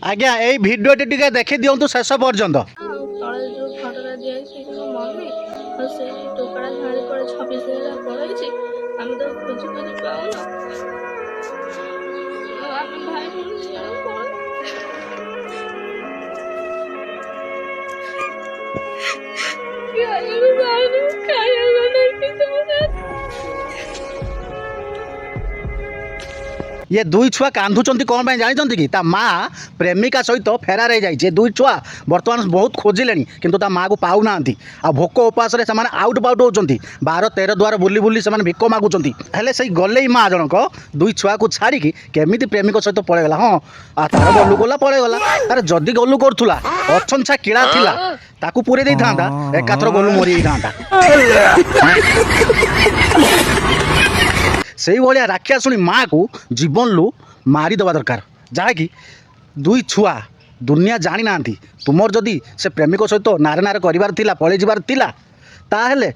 आज्ञा यही भिडियोटी टिके देखी दिंतु शेष पर्यंत ये दुई छुआ कांदुंट कौन जानते कि माँ प्रेमिका सहित फेरार हो जाए दुई छुआ बर्तमान बहुत खोजिले किंतु ता माँ को पाऊना आ भोक उपास आउट पाउट होती 12-13 द्वार बुली बुली से भिक मागुंट हेले से गले माँ जनक दुई छुआ को छाड़ी केमी प्रेमिक सहित पलैगला हाँ तार गलु गला पलैगला तार जदि गलु करूला अछंछा किड़ा थिला ताकू पूरे दे था एकाथर गलु मरी था से भाया राखिया शुणी माँ को जीवन लु मारिदेवा दरकार जहाँकि दुई छुआ दुनिया जानी ना तुमर जदि से प्रेमिक सहित नारे नारे करार पलि जबार ताहेले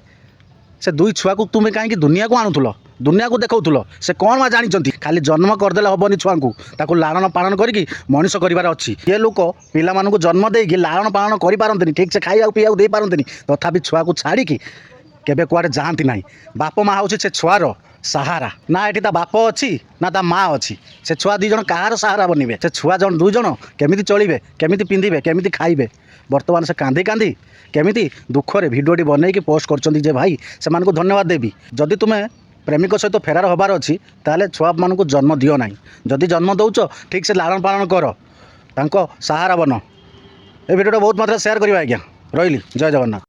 से दुई छुआ को तुम्हें कहीं दुनिया को आणुल दुनिया को देखौल से कौन माँ जानी खाली जन्म करदे हेनी छुआ को लालन पालन करके मनीष करार अच्छी ये लोक पिला जन्म देकी लालन पालन करें ठीक से खाया पीवा दे पारती तथापि छुआ को छाड़ी केबे कुआडे जाती ना बाप माँ हूँ से छुआर सहारा ना ये बाप अच्छी ना ता माँ अच्छी से छुआ दुई जन कहार सहारा बनवे से छुआ जन दुई जन केमिति चलिबे केमिति पिंधिबे केमिति खाइबे बर्तमान से कांदी कांदी केमिति दुखरे भिडियोटी बनईकि पोस्ट करछंती जे भाई से मानको धन्यवाद देवी जदि तुम्हें प्रेमिक सहित फेरार हबार अच्छी ताले छुआ मानक जन्म दियो ना जदि जन्म दौच ठीक से लालन पालन कर तांको सहारा बन ए भिडियोटा बहुत मात्रा शेयर करिबा आज्ञा रही जय जगन्नाथ।